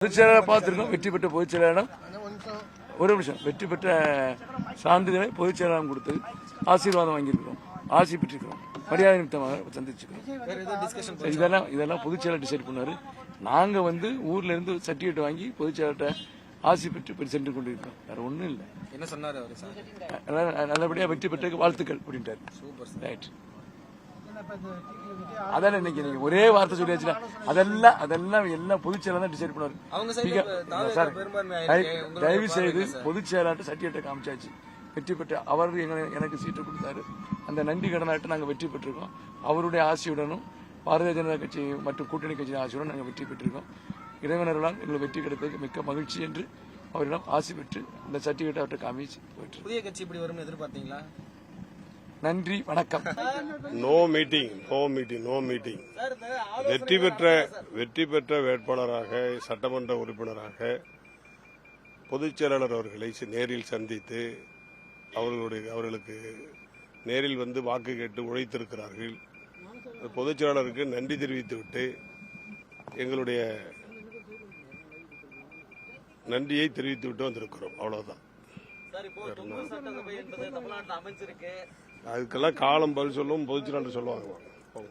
பொதுச்செயலாளர் பார்த்திருக்கோம். வெற்றி பெற்ற பொதுச்செயலாளர் ஒரு நிமிஷம் வெற்றி பெற்ற சான்றிதழை பொதுச்செயலாளர் கொடுத்து ஆசீர்வாதம் வாங்கியிருக்கிறோம், ஆசி பெற்றிருக்கிறோம், மரியாதை நிமித்தமாக சந்திச்சிருக்கிறோம். இதெல்லாம் பொதுச்செயலாளர் டிசைட் பண்ணாரு. நாங்க ஊர்ல இருந்து சர்டிபிகேட் வாங்கி பொதுச்செயலாளர்கிட்ட ஆசி பெற்று சென்று கொண்டிருக்கிறோம். வேற ஒண்ணும் இல்லை. என்ன சொன்னாரு? நல்லபடியா வெற்றி பெற்ற வாழ்த்துக்கள் அப்படின்ட்டாரு. ரைட். அதான் இன்னைக்கு நீங்க ஒரே வார்த்தை சொல்லியாச்சுன்னா அதெல்லாம் எல்லாம் பொதுச்செயலாளர் தான் டிசைட் பண்ணுவாரு. சார் தயவு செய்து பொதுச்செயலாளர் சர்டிபிகேட்டை காமிச்சாச்சு. வெற்றி பெற்ற அவர் எனக்கு சீட்டை கொடுத்தாரு. அந்த நன்றி கடனாட்டு நாங்கள் வெற்றி பெற்றிருக்கோம். அவருடைய ஆசையுடனும் பாரதிய ஜனதா கட்சி மற்றும் கூட்டணி கட்சியின் ஆசையுடன் நாங்கள் வெற்றி பெற்றிருக்கோம். இறைவனர்களால் எங்களுக்கு வெற்றி கிடைத்ததுக்கு மிக்க மகிழ்ச்சி என்று அவரிடம் ஆசை பெற்று இந்த சர்டிபிகேட்டை அவர்கிட்ட காமிச்சு போயிட்டு. புதிய கட்சி இப்படி வரும்னு எதிர்பார்த்தீங்களா? நன்றி, வணக்கம். No meeting. வெற்றி பெற்ற வேட்பாளராக சட்டமன்ற உறுப்பினராக பொதுச் செயலாளர் அவர்களை நேரில் சந்தித்து அவர்களுக்கு நேரில் வாக்கு கேட்டு உழைத்திருக்கிறார்கள். பொதுச் செயலாளருக்கு நன்றி தெரிவித்துவிட்டு எங்களுடைய நன்றியை தெரிவித்துவிட்டு வந்திருக்கிறோம். அவ்வளவுதான். அதுக்கெல்லாம் காலம் பதில் சொல்லும், பொதுச் செயலாளர் சொல்லுவாங்க.